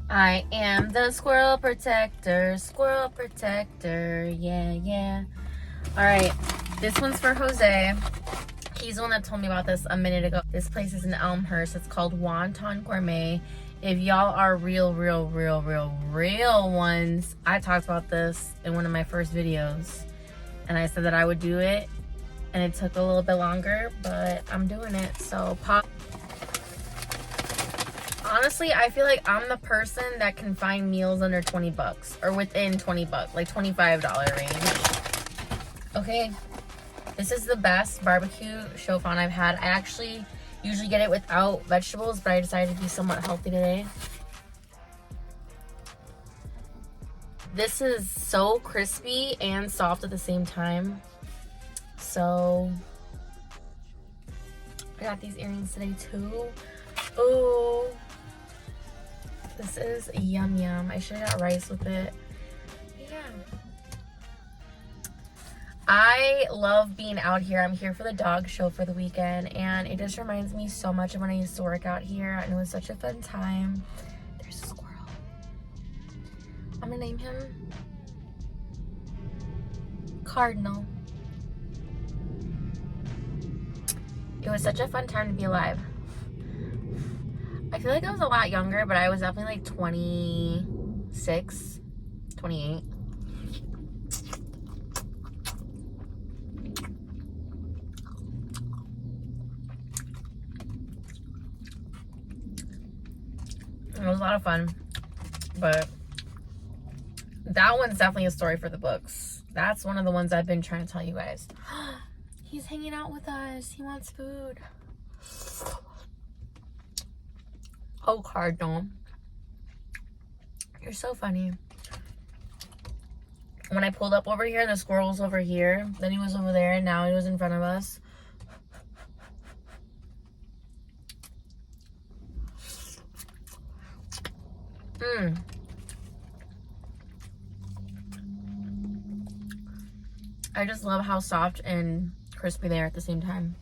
I am the squirrel protector, yeah, yeah. All right, this one's for Jose. He's the one that told me about this a minute ago. This place is in Elmhurst. It's called Wonton Gourmet. If y'all are real ones, I talked about this in one of my first videos, and I said that I would do it, and it took a little bit longer, but I'm doing it. So pop. Honestly, I feel like I'm the person that can find meals under 20 bucks or within 20 bucks, like $25 range. Okay, this is the best barbecue chaufon I've had. I actually usually get it without vegetables, but I decided to be somewhat healthy today. This is so crispy and soft at the same time. So I got these earrings today too. Ooh. This is yum yum. I should have got rice with it. Yeah. I love being out here. I'm here for the dog show for the weekend, and it just reminds me so much of when I used to work out here, and it was such a fun time. There's a squirrel. I'm gonna name him Cardinal. It was such a fun time to be alive. I feel like I was a lot younger, but I was definitely like 26, 28. It was a lot of fun, but that one's definitely a story for the books. That's one of the ones I've been trying to tell you guys. He's hanging out with us. He wants food. Oh, Cardinal. You're so funny. When I pulled up over here, the squirrel was over here. Then he was over there, and now he was in front of us. I just love how soft and crispy they are at the same time.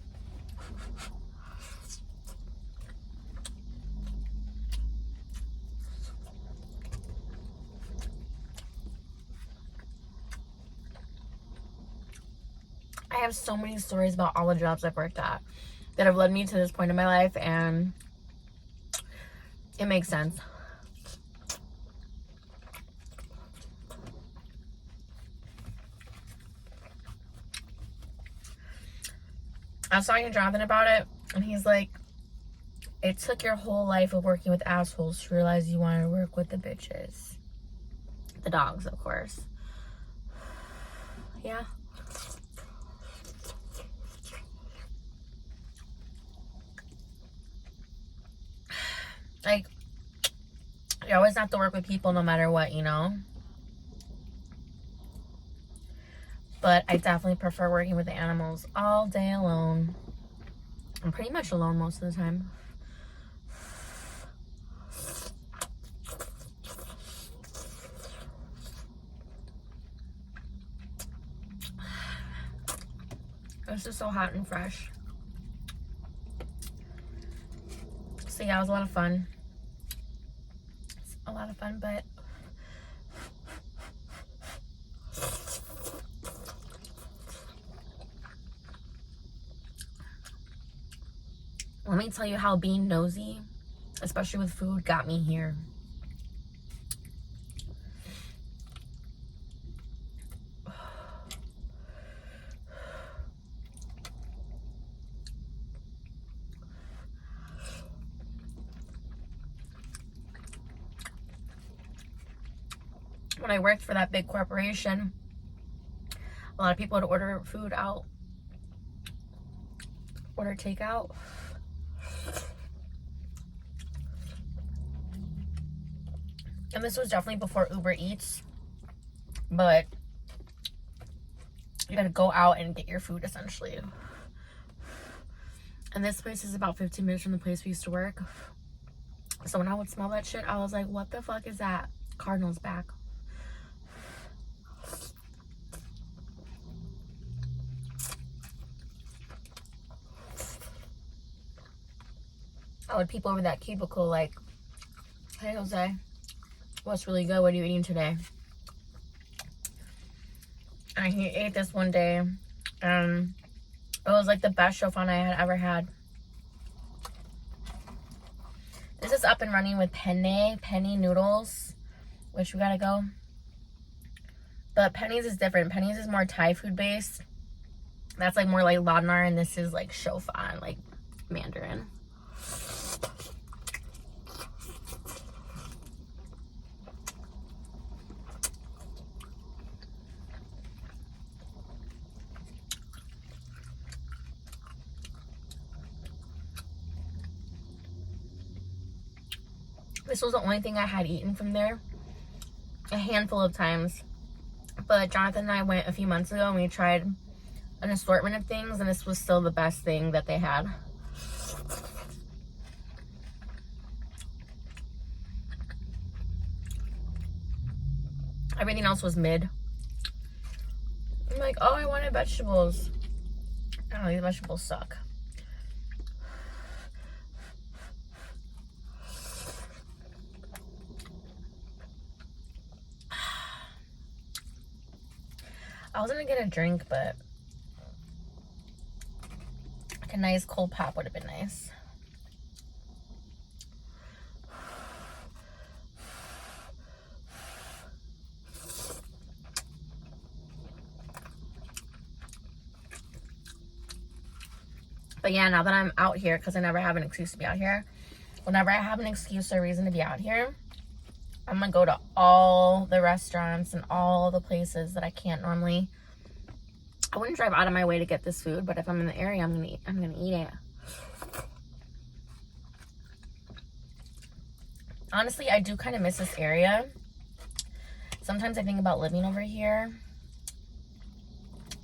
I have so many stories about all the jobs I've worked at that have led me to this point in my life, and it makes sense. I was talking to Jonathan about it, and he's like, it took your whole life of working with assholes to realize you wanted to work with the bitches. The dogs, of course. Yeah. Like, you always have to work with people no matter what, you know? But I definitely prefer working with the animals all day alone. I'm pretty much alone most of the time. This is so hot and fresh. So yeah, it was a lot of fun. It's a lot of fun, but let me tell you how being nosy, especially with food, got me here. When I worked for that big corporation, a lot of people would order food out, order takeout. And this was definitely before Uber Eats, but you gotta go out and get your food essentially. And this place is about 15 minutes from the place we used to work. So when I would smell that shit, I was like, what the fuck is that? Cardinal's back. I would peep over that cubicle like, hey, Jose, What's really good? What are you eating today? And he ate this one day. It was like the best shofan I had ever had. This is up and running with Penny Noodles, which we gotta go. But Penny's is different. Penny's is more Thai food based. That's like more like Ladnar, and this is like shofan, like Mandarin. This was the only thing I had eaten from there a handful of times. But Jonathan and I went a few months ago and we tried an assortment of things, and this was still the best thing that they had. Everything else was mid. I'm like, oh, I wanted vegetables. Oh, these vegetables suck. I was gonna get a drink, but like a nice cold pop would have been nice. But yeah, now that I'm out here, because I never have an excuse to be out here, whenever I have an excuse or reason to be out here, I'm gonna go to all the restaurants and all the places that I can't normally. I wouldn't drive out of my way to get this food, but if I'm in the area, I'm gonna eat it. Honestly, I do kind of miss this area. Sometimes I think about living over here,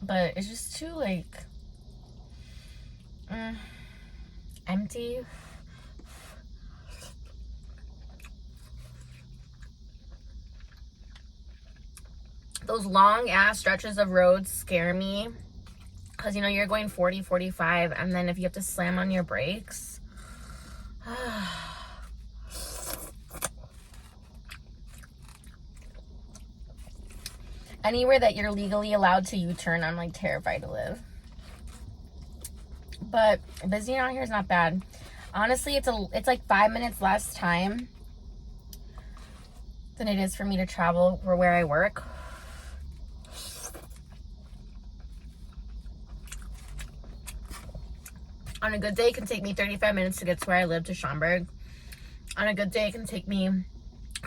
but it's just too like empty. Those long ass stretches of roads scare me, because you know you're going 40, 45, and then if you have to slam on your brakes. Anywhere that you're legally allowed to U-turn, I'm like terrified to live. But visiting out here is not bad. Honestly, it's like 5 minutes less time than it is for me to travel for where I work. On a good day, it can take me 35 minutes to get to where I live, to Schaumburg. On a good day, it can take me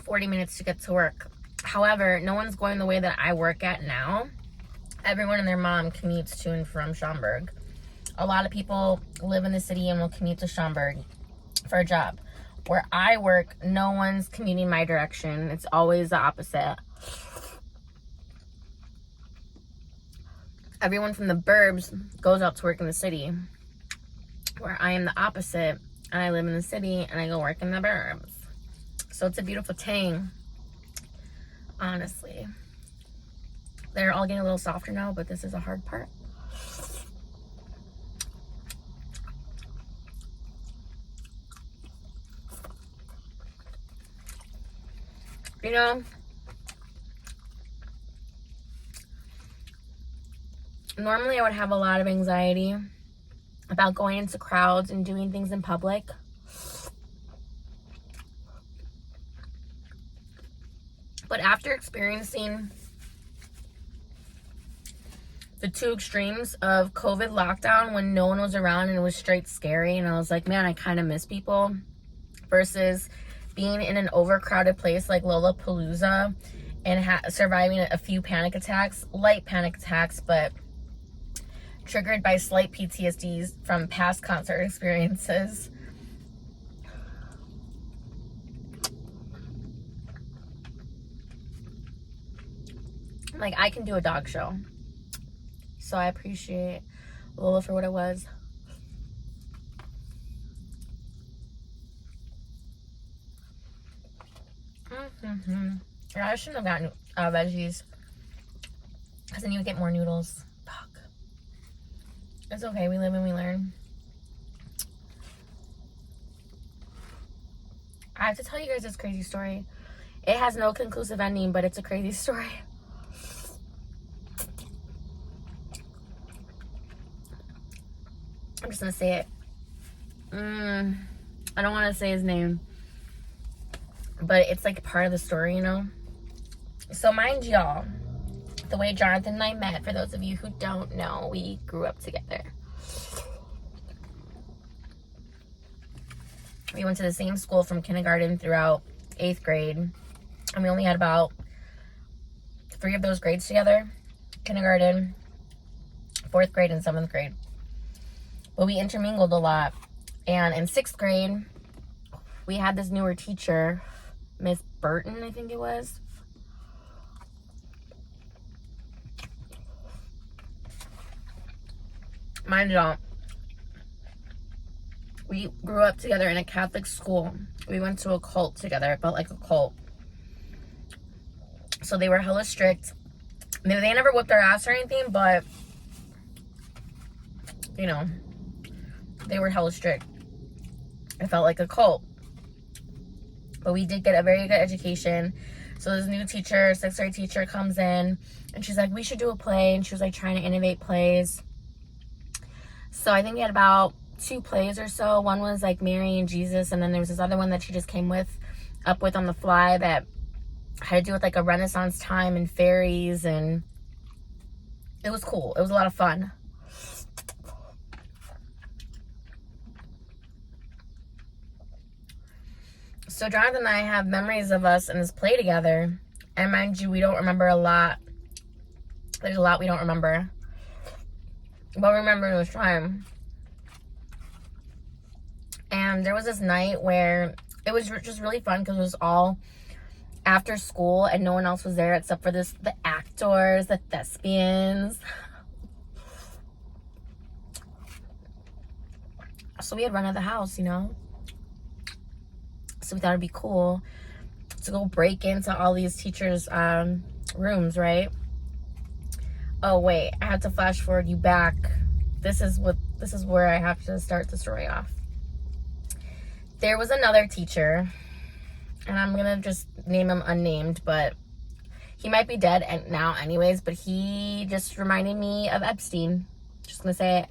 40 minutes to get to work. However, no one's going the way that I work at now. Everyone and their mom commutes to and from Schaumburg. A lot of people live in the city and will commute to Schaumburg for a job. Where I work, no one's commuting my direction. It's always the opposite. Everyone from the burbs goes out to work in the city. Where I am the opposite, and I live in the city and I go work in the burbs. So it's a beautiful thing, honestly. They're all getting a little softer now, but this is a hard part. You know, normally I would have a lot of anxiety about going into crowds and doing things in public. But after experiencing the two extremes of COVID lockdown, when no one was around and it was straight scary, and I was like, man, I kind of miss people, versus being in an overcrowded place like Lollapalooza and surviving a few panic attacks, light panic attacks, but triggered by slight PTSDs from past concert experiences. Like, I can do a dog show. So I appreciate Lola for what it was. Yeah, I shouldn't have gotten veggies, because then you would get more noodles. Fuck. It's okay, we live and we learn. I have to tell you guys this crazy story. It has no conclusive ending, but it's a crazy story. I'm just gonna say it. I don't want to say his name, but it's like part of the story, you know? So mind y'all, the way Jonathan and I met, for those of you who don't know, we grew up together. We went to the same school from kindergarten throughout 8th grade. And we only had about 3 of those grades together. Kindergarten, 4th grade, and 7th grade. But we intermingled a lot. And in 6th grade, we had this newer teacher, Miss Burton, I think it was. Mind y'all, we grew up together in a Catholic school. We went to a cult together. It felt like a cult. So they were hella strict. They never whipped our ass or anything, but, you know, they were hella strict. It felt like a cult. But we did get a very good education. So this new teacher, 6th grade teacher, comes in, and she's like, we should do a play. And she was like trying to innovate plays. So I think we had about 2 plays or so. One was like Mary and Jesus, and then there was this other one that she just came up with on the fly that had to do with like a Renaissance time and fairies, and it was cool. It was a lot of fun. So Jonathan and I have memories of us in this play together, and mind you, we don't remember a lot. There's a lot we don't remember, but remember it was time. And there was this night where it was just really fun because it was all after school and no one else was there except for the actors, the thespians. So we had run out of the house, you know? So we thought it'd be cool to go break into all these teachers' rooms, right? Oh wait, I have to flash forward you back. This is where I have to start the story off. There was another teacher, and I'm gonna just name him unnamed, but he might be dead and now anyways, but he just reminded me of Epstein. Just gonna say it.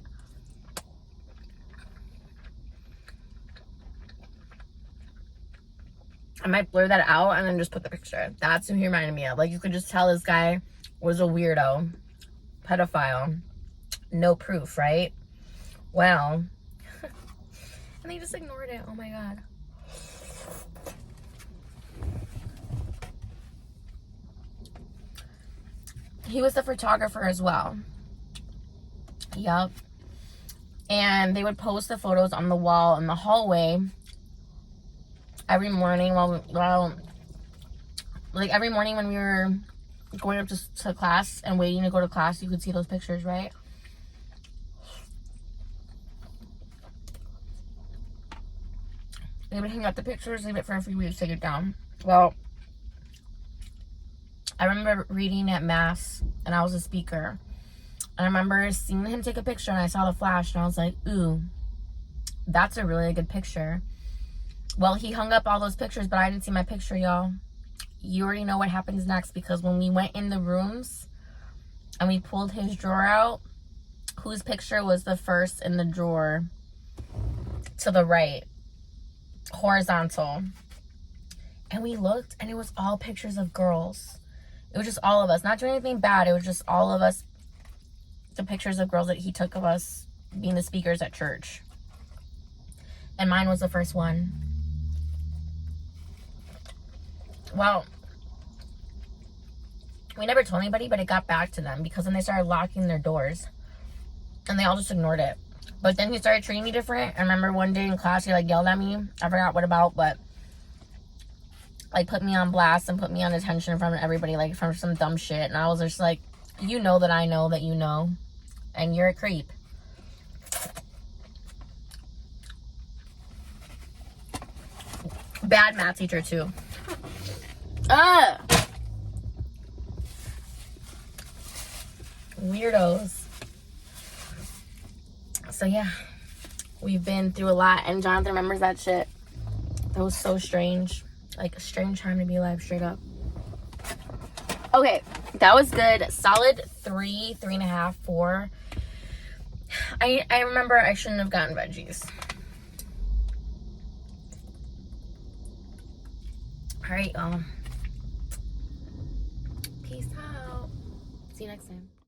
I might blur that out and then just put the picture. That's who he reminded me of. Like, you could just tell this guy was a weirdo, pedophile. No proof, right? Well, and they just ignored it. Oh my god. He was the photographer as well. Yup. And they would post the photos on the wall in the hallway every morning every morning when we were going up to class and waiting to go to class, you could see those pictures, right? They would hang up the pictures, leave it for a few weeks, take it down. Well, I remember reading at mass, and I was a speaker. And I remember seeing him take a picture, and I saw the flash, and I was like, ooh, that's a really good picture. Well, he hung up all those pictures, but I didn't see my picture, y'all. You already know what happens next, because when we went in the rooms and we pulled his drawer out, whose picture was the first in the drawer to the right, horizontal. And we looked, and it was all pictures of girls. It was just all of us, not doing anything bad. It was just all of us, the pictures of girls that he took of us being the speakers at church. And mine was the first one. Well, we never told anybody, but it got back to them because then they started locking their doors and they all just ignored it. But then he started treating me different. I remember one day in class, he like yelled at me. I forgot what about, but like put me on blast and put me on attention in front of everybody, like from some dumb shit. And I was just like, you know that I know that you know, and you're a creep. Bad math teacher too. Weirdos. So yeah, we've been through a lot, and Jonathan remembers that shit. That was so strange. Like a strange time to be alive, straight up. Okay, that was good. Solid 3, 3.5, 4. I remember I shouldn't have gotten veggies. All right, peace out. See you next time.